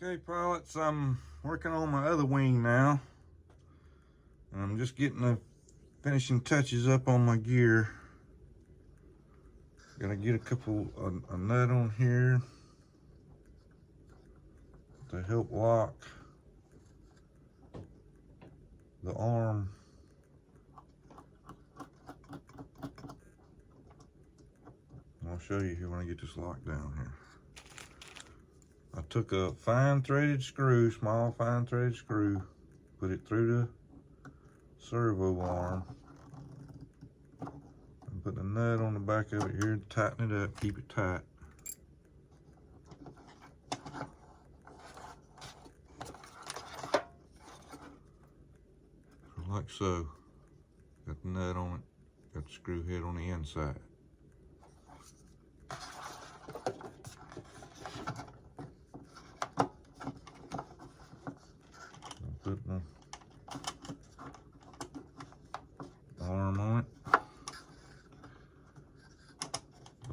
Okay, pilots, I'm working on my other wing now. And I'm just getting the finishing touches up on my gear. Gotta get a nut on here to help lock the arm. I'll show you here when I get this locked down here. I took a fine threaded screw, small fine threaded screw, put it through the servo arm, and put the nut on the back of it here to tighten it up, keep it tight. Like so. Got the nut on it, got the screw head on the inside. Put my arm on it.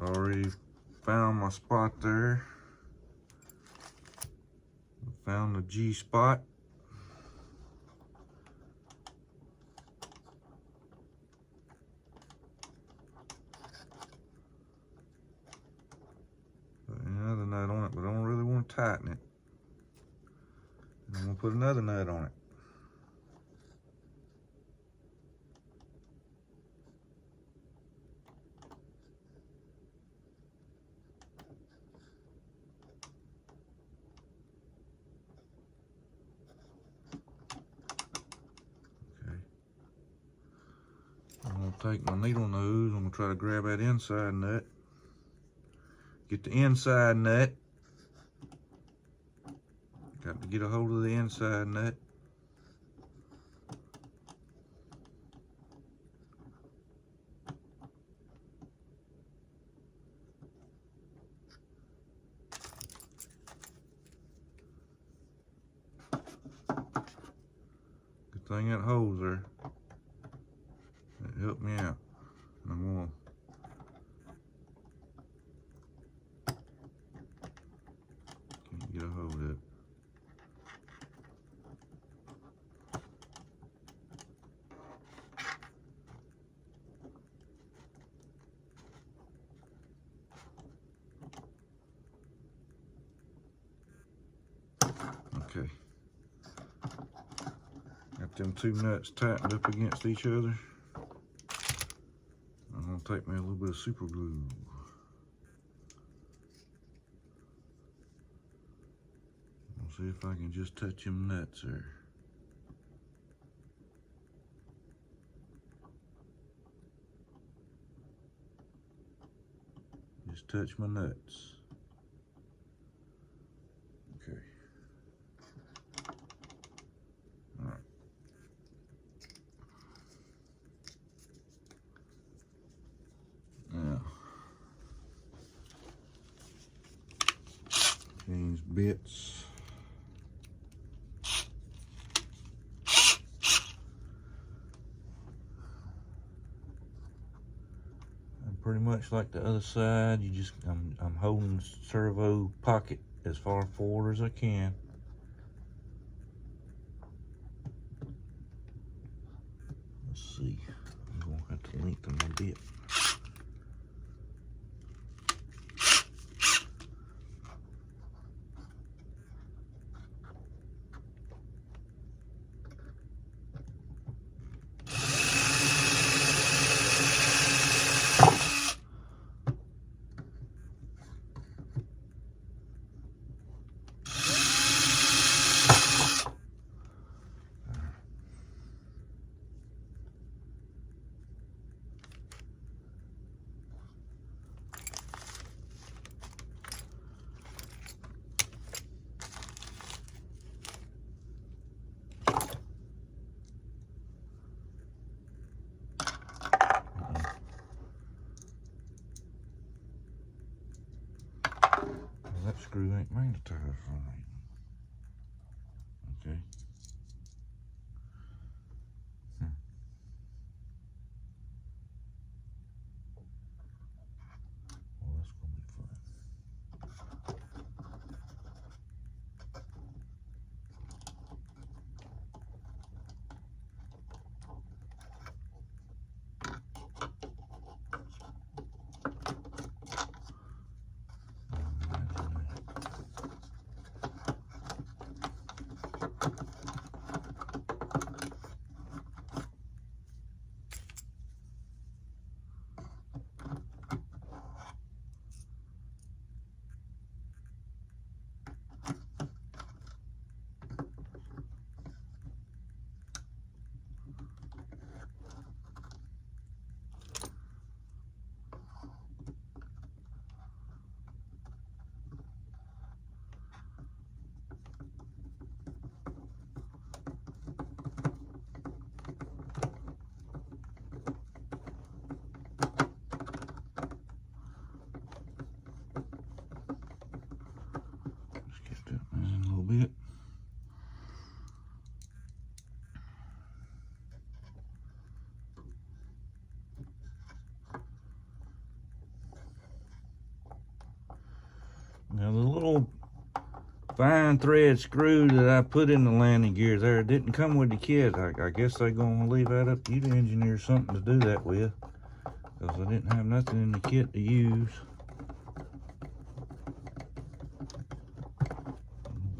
Already found my spot there. Found the G spot. Put another nut on it, but I don't really want to tighten it. And I'm going to put another nut on it. Okay. I'm going to take my needle nose, I'm going to try to grab that inside nut. Get the inside nut. Got to get a hold of the inside nut. Good thing that holds there. It helped me out. I'm gonna can't get a hold of it. Okay. Got them two nuts tightened up against each other. I'm gonna take me a little bit of super glue. I'll see if I can just touch them nuts there. Just touch my nuts. Okay. All right. Now, change bits. And pretty much like the other side, you just I'm holding the servo pocket as far forward as I can. Let's see. I'm gonna have to lengthen my bit. That screw ain't mandatory for me. Okay. Well, that's gonna be fun. Bit. Now the little fine thread screw that I put in the landing gear there didn't come with the kit. I guess they're gonna leave that up to you to engineer something to do that with, because I didn't have nothing in the kit to use.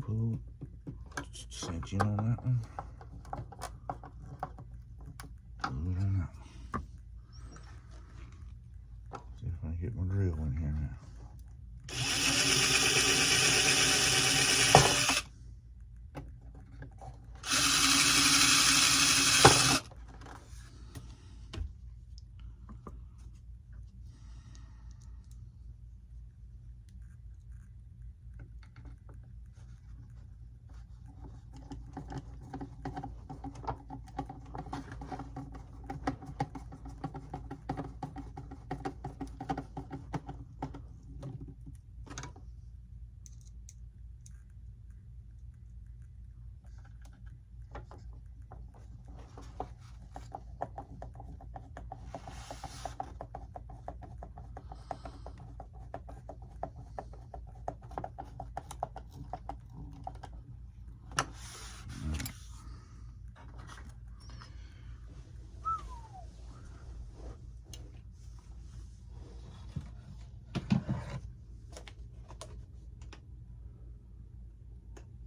Pull, cinch in on that one. Pull it on that one. See if I can get my drill in here now.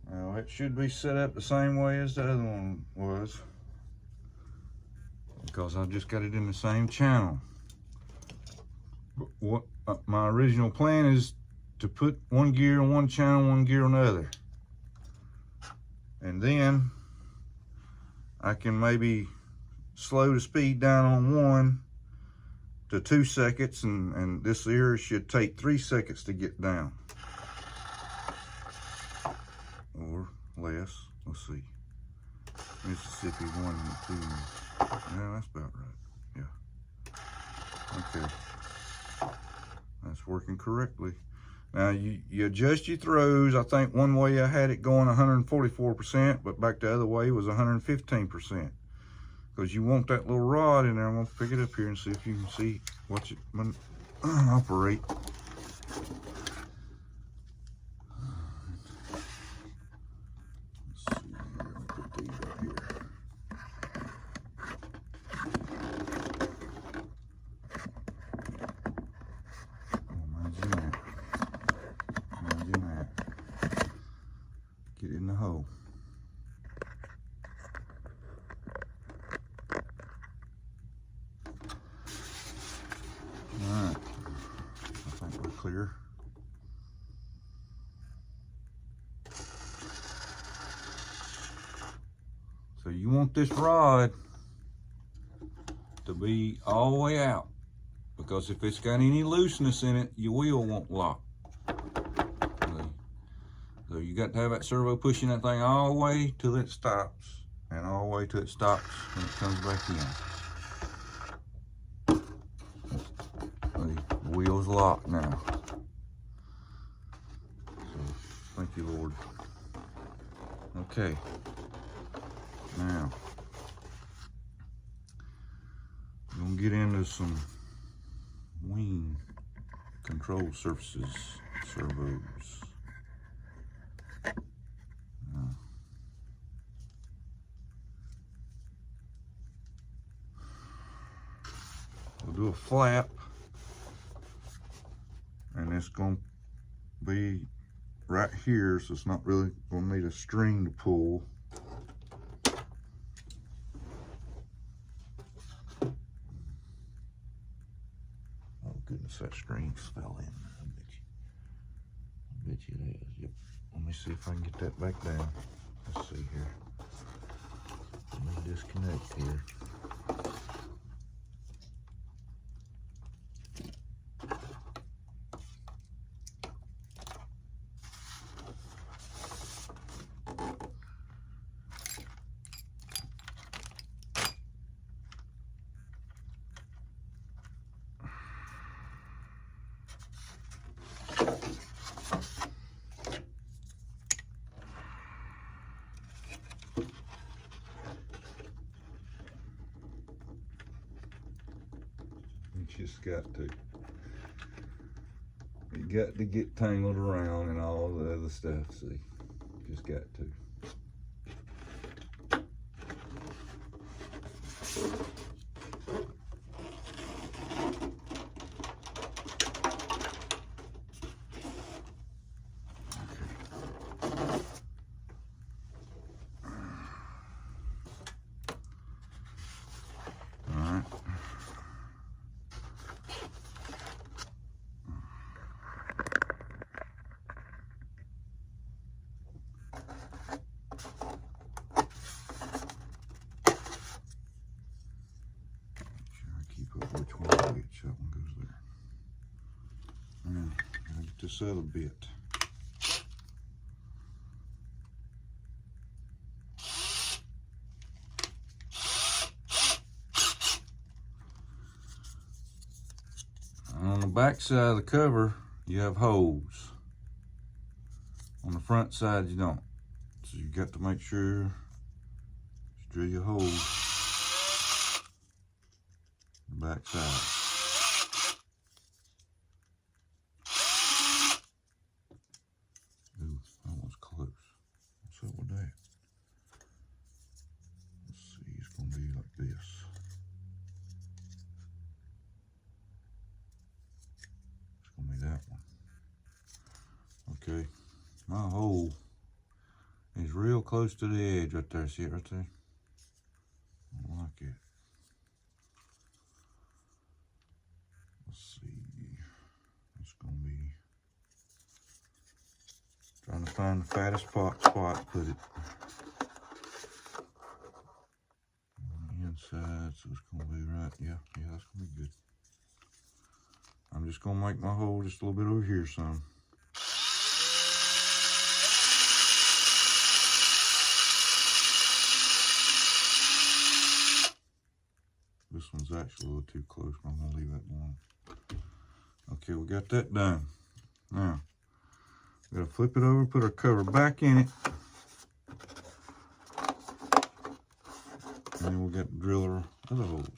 Now it should be set up the same way as the other one was, because I've just got it in the same channel. But what my original plan is to put one gear on one channel, one gear on the other, and then I can maybe slow the speed down on 1 to 2 seconds, and this here should take 3 seconds to get down, or less. Let's see, Mississippi 1 and 2. Yeah, that's about right. Yeah, okay, that's working correctly. Now you adjust your throws. I think one way I had it going 144%, but back the other way was 115%. Because you want that little rod in there. I'm gonna pick it up here and see if you can see, watch it operate. Let's see here, let me put these up here. Imagine that. Imagine that. Get in the hole. Alright, I think we're clear. So you want this rod to be all the way out, because if it's got any looseness in it, your wheel won't lock. So you got to have that servo pushing that thing all the way till it stops, and all the way till it stops when it comes back in. The wheel's locked now. So thank you, Lord. Okay. Now I'm gonna get into some wing control surfaces, servos. We'll do a flap, and it's gonna be right here, so it's not really gonna need a string to pull. Oh goodness, that string fell in. I bet you it is. Yep. Let me see if I can get that back down. Let's see here. Let me disconnect here. Just got to. You got to get tangled around and all the other stuff. See, just got to. Which one which that one goes there. And gotta get this other bit. On the back side of the cover, you have holes. On the front side, you don't. So you got to make sure you drill your holes. Back side. Ooh, that one's close. What's up with that? Let's see, it's gonna be like this. It's gonna be that one. Okay, my hole is real close to the edge right there. See it right there? I don't like it. Let's see, it's gonna be trying to find the fattest spot to put it on the inside, so it's gonna be right. Yeah, that's gonna be good. I'm just gonna make my hole just a little bit over here some. This one's actually a little too close, but I'm gonna leave that one. Okay, we got that done. Now, we gotta flip it over, put our cover back in it. And then we'll get to drill our other holes.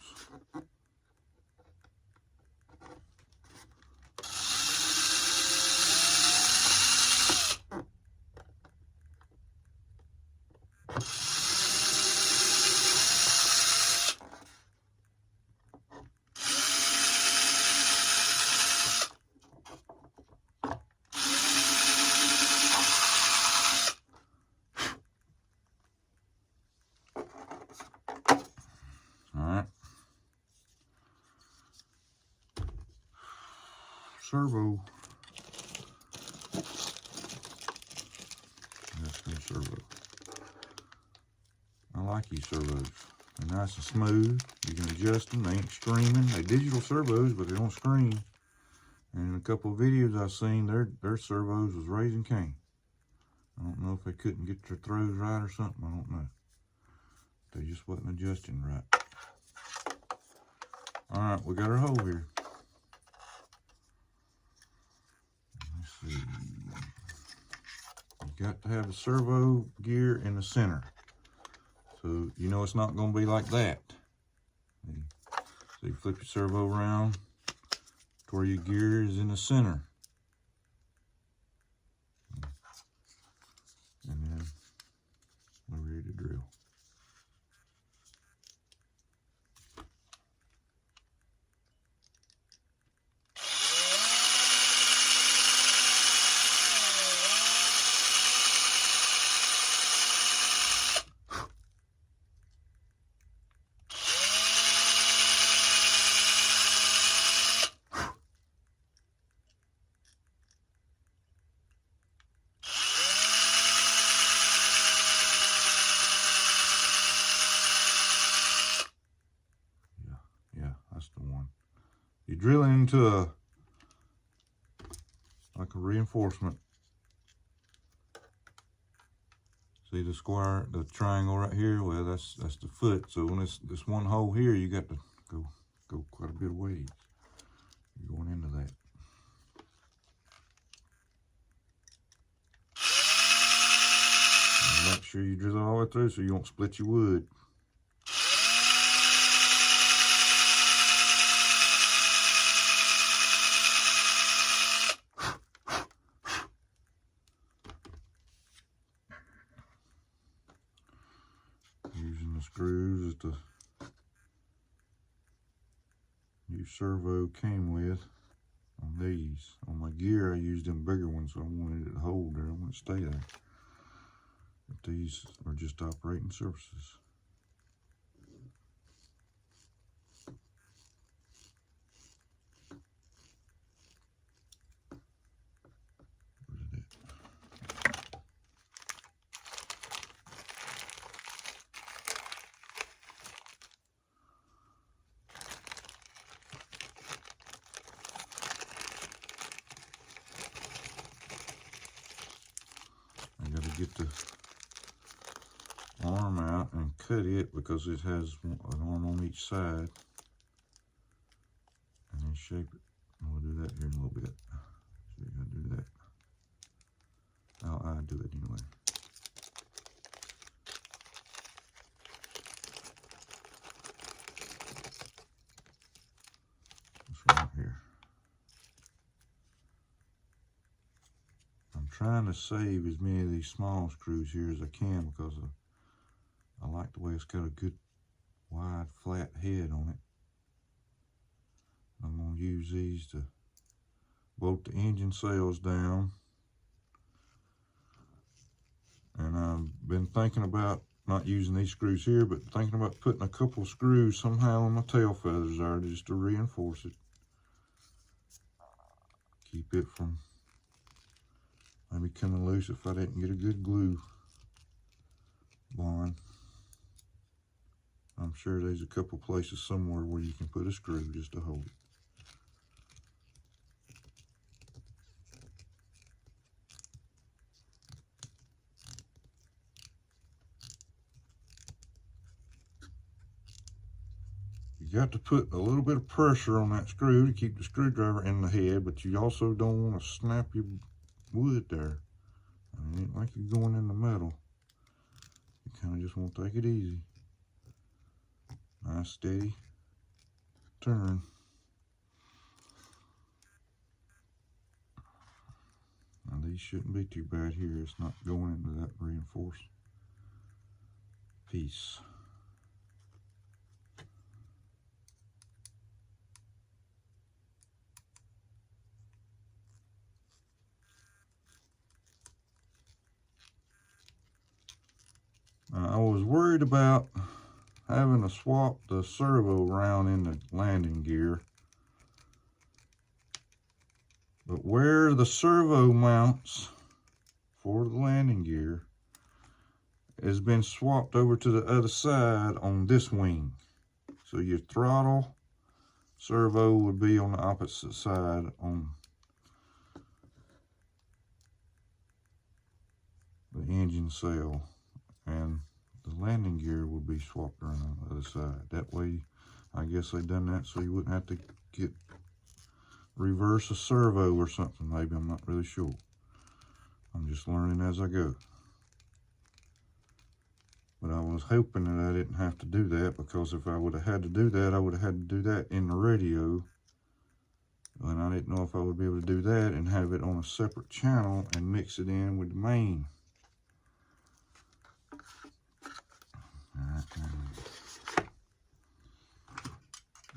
Servo. That's from Servo. I like these servos. They're nice and smooth. You can adjust them. They ain't screaming. They're digital servos, but they don't scream. And in a couple of videos I've seen, their servos was raising Cain. I don't know if they couldn't get their throws right or something. I don't know. They just wasn't adjusting right. All right, we got our hole here. Let's see. You got to have the servo gear in the center. So you know it's not going to be like that. So you flip your servo around to where your gear is in the center. And then we're ready to drill. drilling into like a reinforcement. See the square, the triangle right here? Well, that's the foot. So when this one hole here, you got to go quite a bit of ways. You're going into that. And make sure you drill it all the way through so you won't split your wood. Using the screws that the new servo came with on these. On my gear, I used them bigger ones, so I wanted it to hold there. I want it to stay there. But these are just operating surfaces. I got to get the arm out and cut it because it has an arm on each side, and then shape it. And we'll do that here in a little bit. So you gotta do that. I do it anyway. This right here. I'm trying to save as many of these small screws here as I can because I like the way it's got a good wide flat head on it. I'm going to use these to bolt the engine sails down. And I've been thinking about not using these screws here, but thinking about putting a couple of screws somehow on my tail feathers there just to reinforce it. Keep it from maybe coming loose if I didn't get a good glue bond. I'm sure there's a couple places somewhere where you can put a screw just to hold it. You got to put a little bit of pressure on that screw to keep the screwdriver in the head, but you also don't want to snap your wood there. I mean, it ain't like you're going in the metal. You kind of just want to take it easy. Nice steady turn. Now these shouldn't be too bad here. It's not going into that reinforced piece. I was worried about having to swap the servo around in the landing gear. But where the servo mounts for the landing gear has been swapped over to the other side on this wing. So your throttle servo would be on the opposite side on the engine sail, and the landing gear would be swapped around on the other side. That way, I guess they done that so you wouldn't have to reverse a servo or something. Maybe, I'm not really sure. I'm just learning as I go. But I was hoping that I didn't have to do that, because if I would have had to do that, I would have had to do that in the radio. And I didn't know if I would be able to do that and have it on a separate channel and mix it in with the main.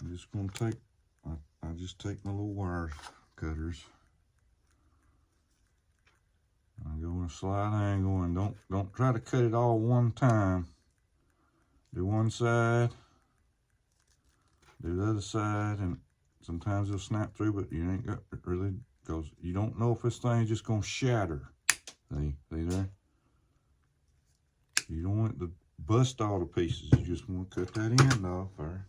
I'm just going to take, I just take my little wire cutters. I go in a slight angle, and don't try to cut it all one time. Do one side, do the other side, and sometimes it'll snap through, but you ain't got it really, because you don't know if this thing's just going to shatter. See there? You don't want it to bust all the pieces. You just want to cut that end off there.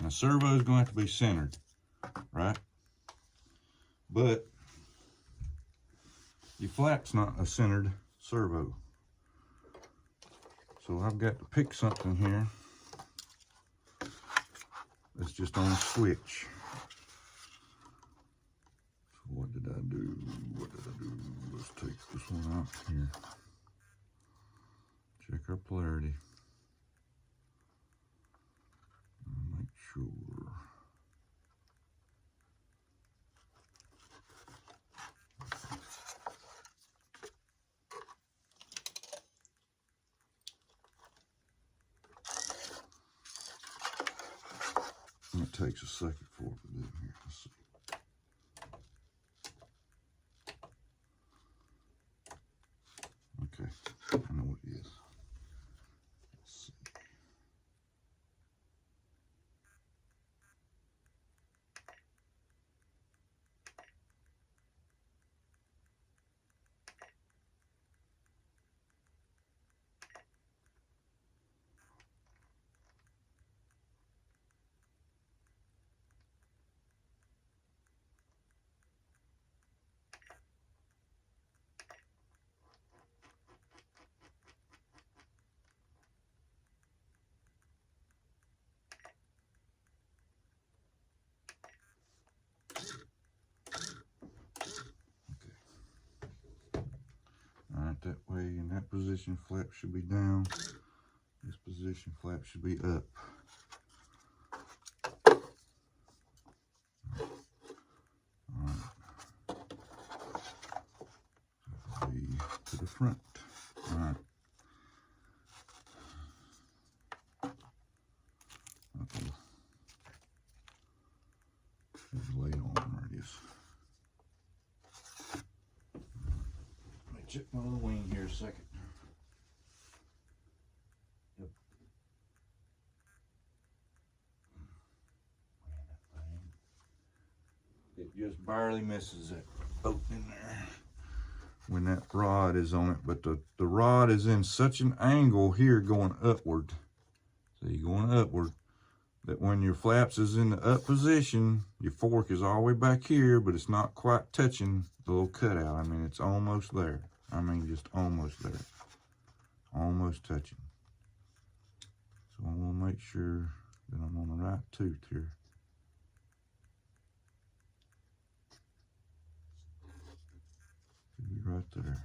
Now, servo is going to have to be centered, right? But your flap's not a centered servo. So I've got to pick something here that's just on a switch. So what did I do? Let's take this one out here. Check our polarity. Make sure. It takes a second for it to do here. Let's see. Okay, I know what it is. Let's see. That way, in that position, flap should be down. This position, flap should be up. Alright. Be to the front. Alright. Okay. Just lay it on where it is. Check my little wing here a second. Yep. It just barely misses that opening there when that rod is on it, but the rod is in such an angle here going upward. See, going upward, that when your flaps is in the up position, your fork is all the way back here, but it's not quite touching the little cutout. I mean, it's almost there. I mean, just almost there. Almost touching. So I want to make sure that I'm on the right tooth here. Should be right there.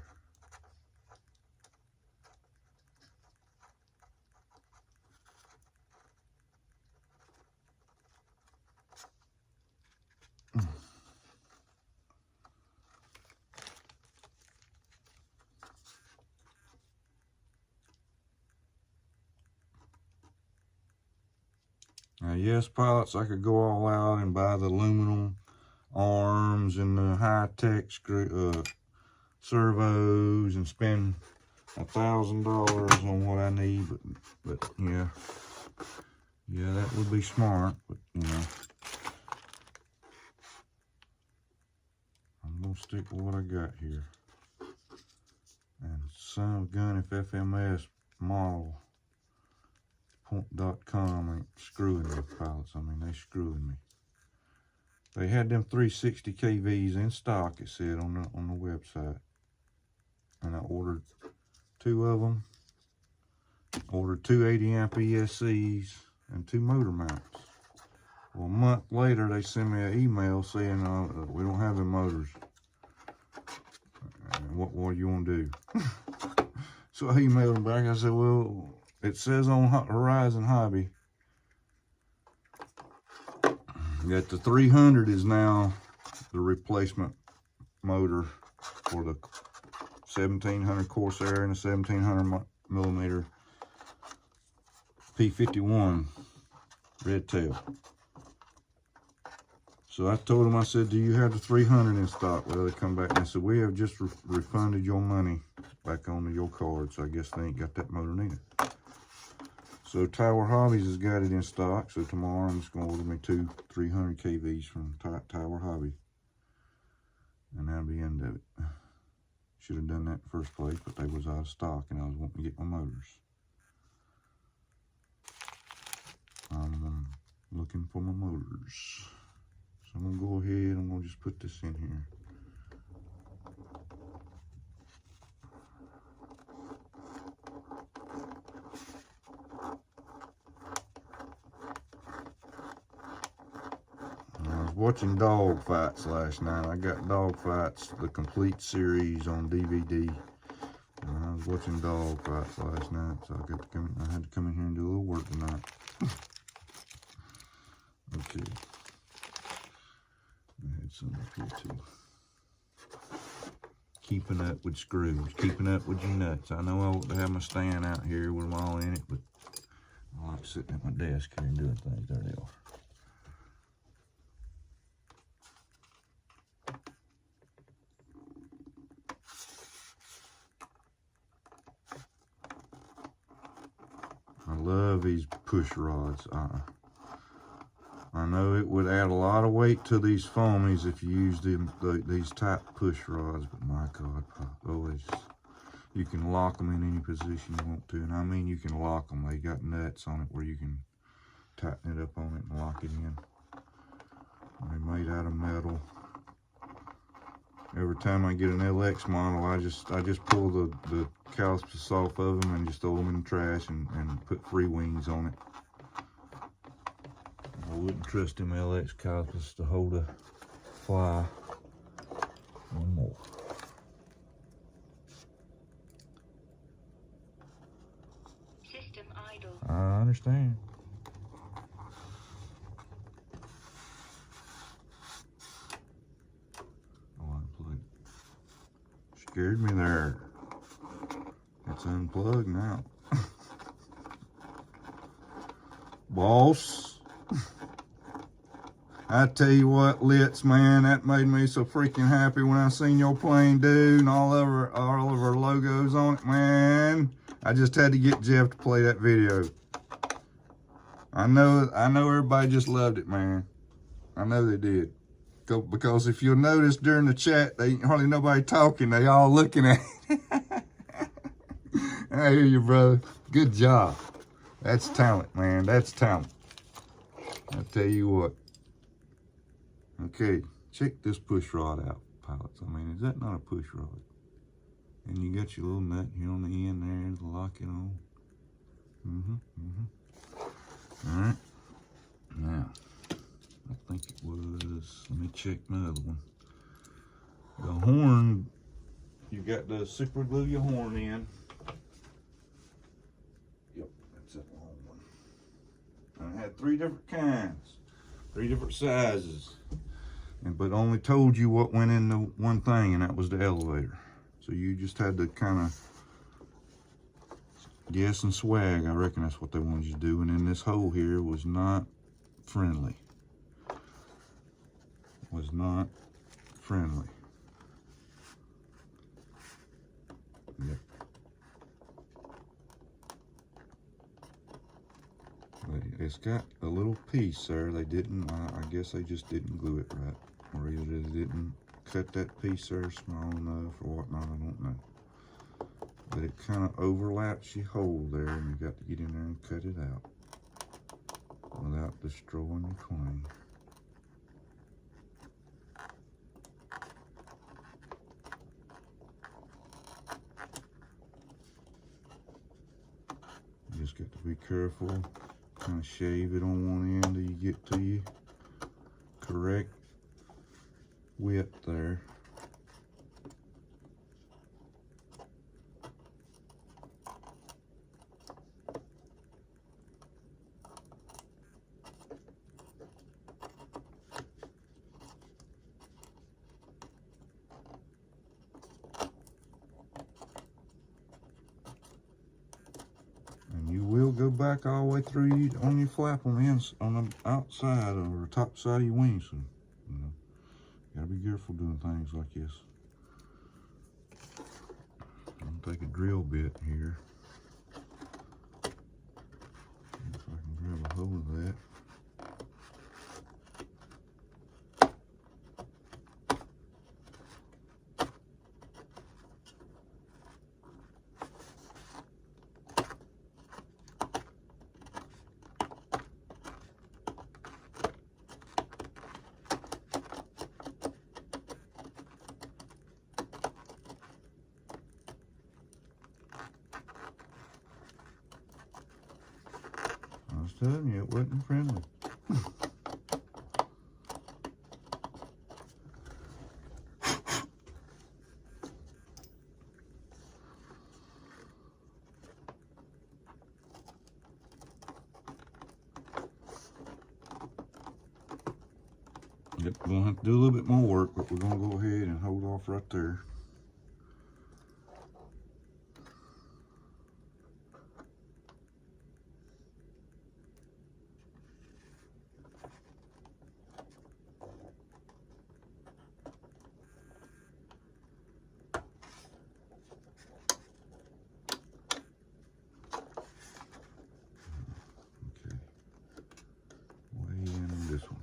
Now, yes, pilots, I could go all out and buy the aluminum arms and the high-tech servos and spend $1,000 on what I need, but yeah, that would be smart. But you know, I'm gonna stick with what I got here. And son of a gun, if FMS model .com ain't screwing me, pilots. I mean, they screwing me. They had them 360 kVs in stock, it said on the website, and I ordered 2 of them. Ordered 2 80 amp ESCs and 2 motor mounts. Well, a month later, they sent me an email saying we don't have the motors. What do you want to do? So I emailed them back. I said, well, it says on Horizon Hobby that the 300 is now the replacement motor for the 1700 Corsair and the 1700 millimeter P51 red tail. So I told them, I said, do you have the 300 in stock? Well, they come back and they said, we have just refunded your money back onto your card. So I guess they ain't got that motor neither. So Tower Hobbies has got it in stock. So tomorrow I'm just going to order me 2 300 kVs from Tower Hobby. And that'll be the end of it. Should have done that in the first place, but they was out of stock and I was wanting to get my motors. I'm looking looking for my motors. So I'm gonna go ahead, I'm gonna just put this in here. I was watching dog fights last night. I got dog fights, the complete series on DVD. And I was watching dog fights last night, so I had to come in here and do a little work tonight. Okay. I had some up here too. Keeping up with screws, keeping up with your nuts. I know I ought to have my stand out here with them all in it, but I like sitting at my desk here and doing things. There they are. I love these push rods. I know it would add a lot of weight to these foamies if you use these type push rods, but my God, always you can lock them in any position you want to. And I mean, you can lock them. They got nuts on it where you can tighten it up on it and lock it in. They're made out of metal. Every time I get an LX model, I just pull the calipers off of them and just throw them in the trash and put free wings on it. I wouldn't trust them LX calipers to hold a fly. One more. System idle. I understand. Scared me there. It's unplugged now. Boss, I tell you what, Litz, man, that made me so freaking happy when I seen your plane, dude, and all of our logos on it, man. I just had to get Jeff to play that video. I know everybody just loved it, man. I know they did. Because if you'll notice during the chat, they ain't hardly nobody talking. They all looking at it. I hear you, brother. Good job. That's talent, man. That's talent. I'll tell you what. Okay, check this push rod out, pilots. I mean, is that not a push rod? And you got your little nut here on the end there to lock it on. All right. Now, I think it was, let me check my other one. The horn, you got to super glue your horn in. Yep, that's that long one. And I had 3 different kinds, 3 different sizes. But only told you what went in the one thing, and that was the elevator. So you just had to kind of guess and swag. I reckon that's what they wanted you to do. And then this hole here was not friendly. Was not friendly. Yep. It's got a little piece there. They didn't, I guess they just didn't glue it right. Or either they didn't cut that piece there small enough or whatnot, I don't know. But it kind of overlaps your hole there, and you got to get in there and cut it out without destroying your plane. You just got to be careful, kind of shave it on one end till you get to your correct width there. Go back all the way through on your flap on the outside or the top side of your wings. So, you know, gotta be careful doing things like this. I'm gonna take a drill bit here. See if I can grab a hold of that. telling you, it wasn't friendly. Yep, we're gonna have to do a little bit more work, but we're gonna go ahead and hold off right there. Okay, way in this one.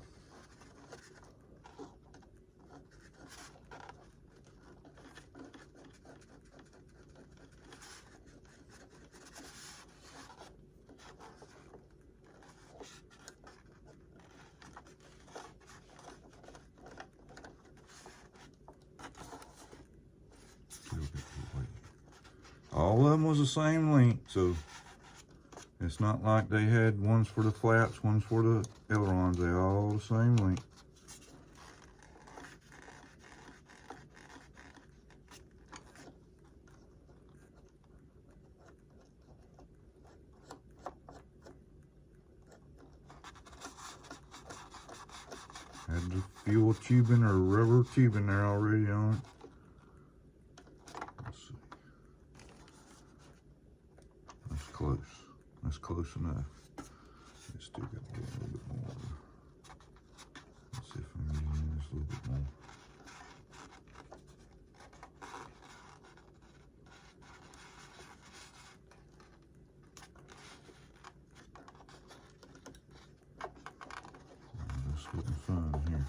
All of them was the same length, so it's not like they had ones for the flaps, ones for the ailerons. They're all the same length. Had the fuel tubing or rubber tubing there already on it. Let's see. That's close. That's close enough. It's still got to be a little bit more. Let's see if I can get in this a little bit more. That's getting fun here.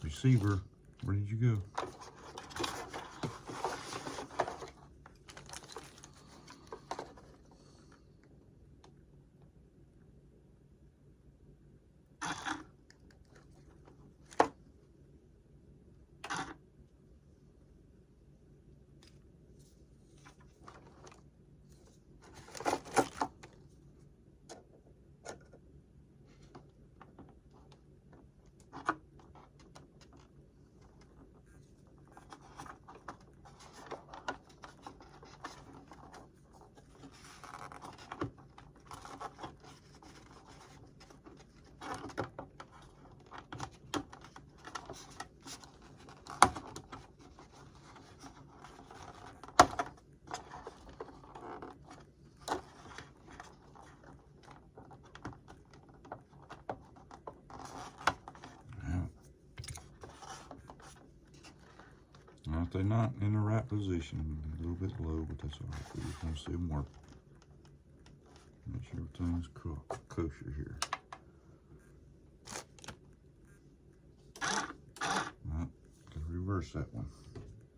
Receiver, where did you go? Now, if they're not in the right position, a little bit low, but that's all right. We just want to see them work. Make sure everything's kosher here. Right, gotta reverse that one.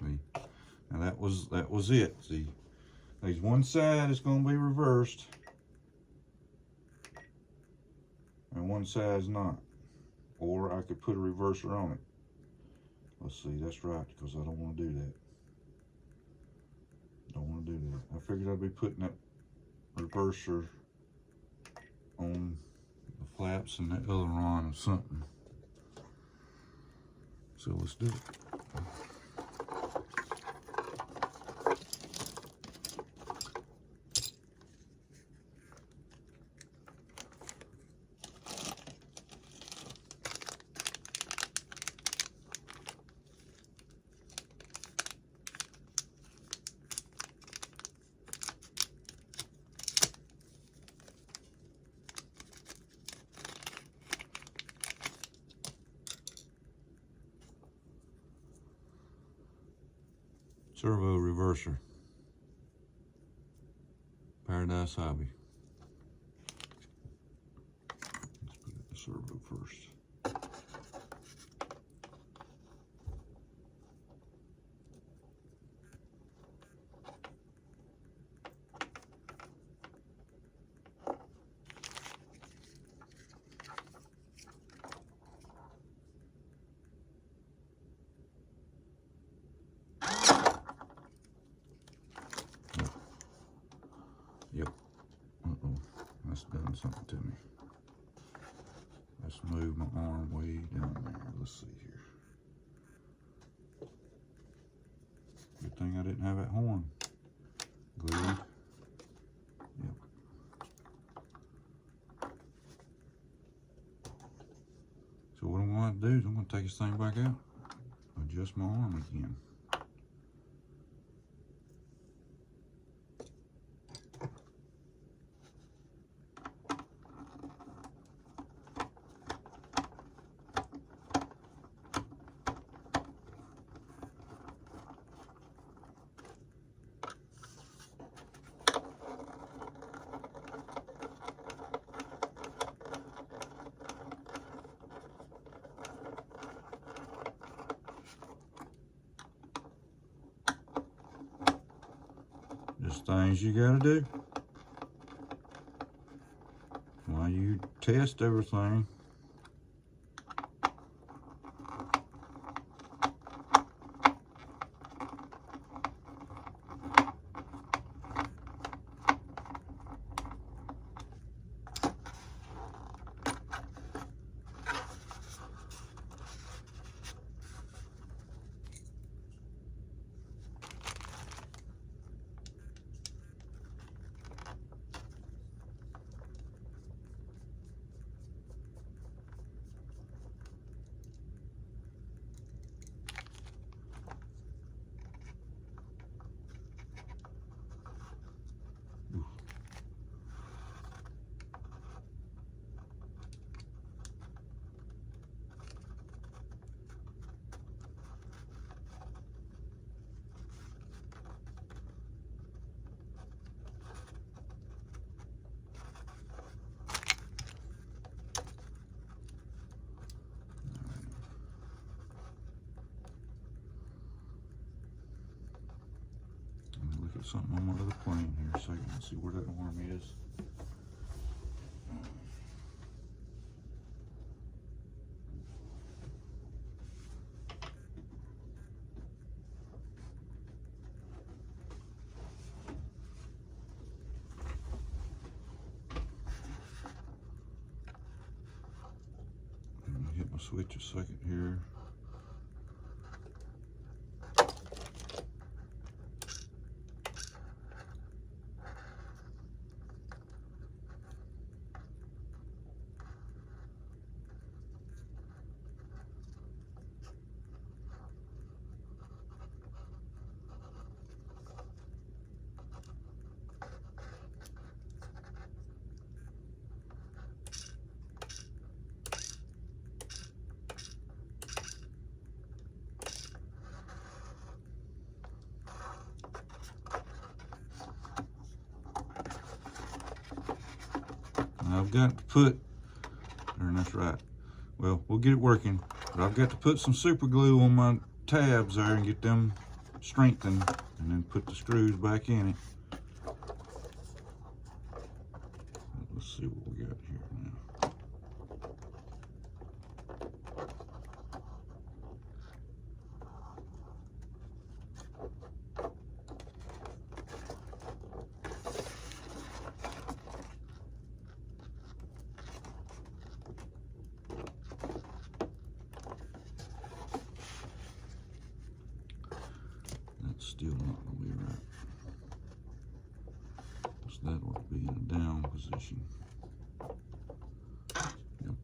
See? Now that was it. See, there's one side is going to be reversed, and one side's not. Or I could put a reverser on it. Let's see, that's right, because I don't want to do that. Don't want to do that. I figured I'd be putting that reverser on the flaps and the aileron or something. So let's do it. Servo reverser. Paradise Hobby. Let's put it in the servo first. Yep. Uh-oh. That's done something to me. Let's move my arm way down there. Let's see here. Good thing I didn't have that horn glued. Yep. So what I'm going to do is I'm going to take this thing back out, adjust my arm again. Just things you gotta do while you test everything. Look at something on my other plane here so I can see where that arm is. Let me hit my switch a second here. I've got to put, and that's right, well, we'll get it working, but I've got to put some super glue on my tabs there and get them strengthened, and then put the screws back in it. Let's see what we got here now. Still not going to be right. So that ought to be in a down position. Yep.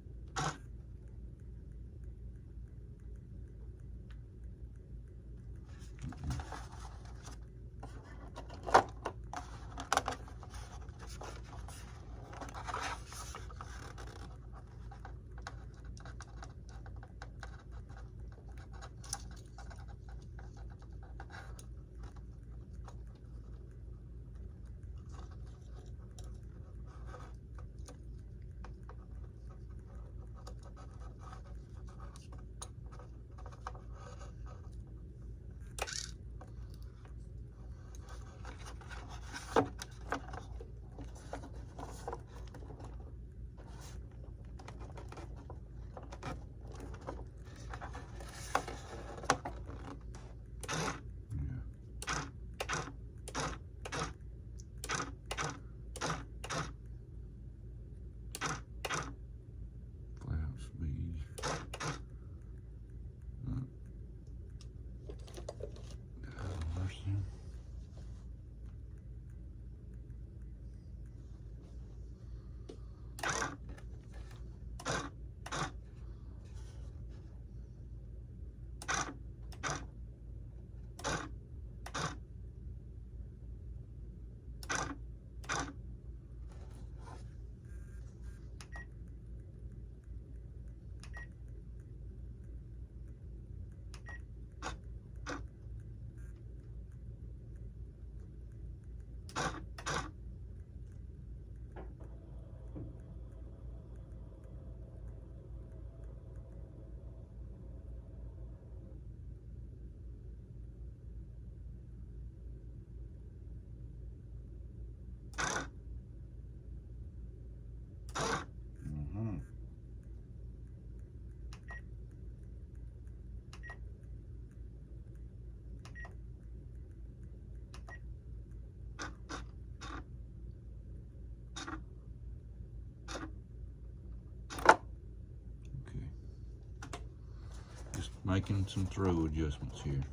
making some throw adjustments here.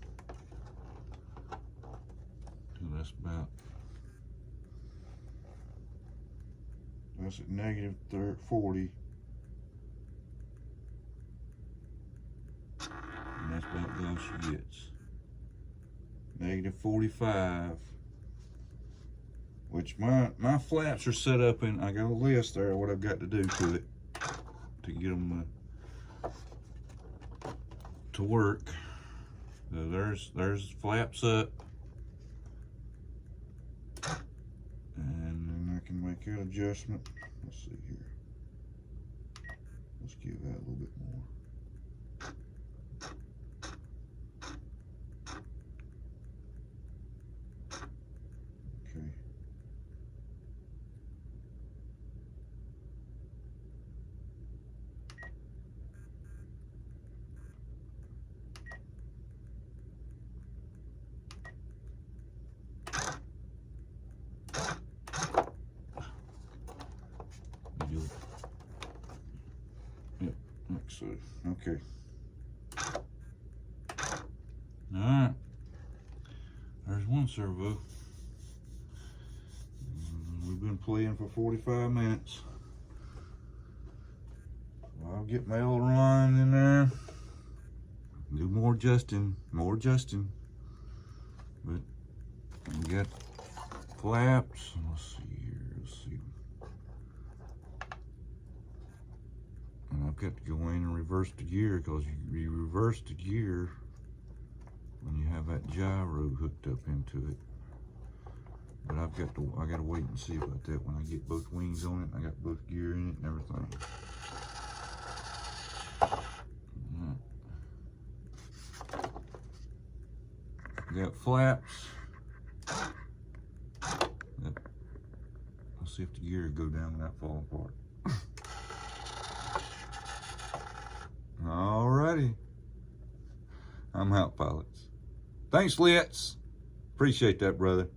So that's at negative 40. And that's about all she gets. Negative 45. Which my flaps are set up in, I got a list there of what I've got to do to it to get them to work. So there's flaps up. And then I can make that adjustment. Let's see here. Let's give that a little bit more. Okay. Yep, like so. Okay. Alright. There's one servo. We've been playing for 45 minutes. So I'll get my aileron in there. Do more adjusting. But we got flaps. Let's see here. Let's see. And I've got to go in and reverse the gear, because you reverse the gear when you have that gyro hooked up into it. But I gotta wait and see about that when I get both wings on it. I got both gear in it and everything. Got flaps. Yep. Let's see if the gear will go down without falling apart. Alrighty. I'm out, pilots. Thanks, Litz. Appreciate that, brother.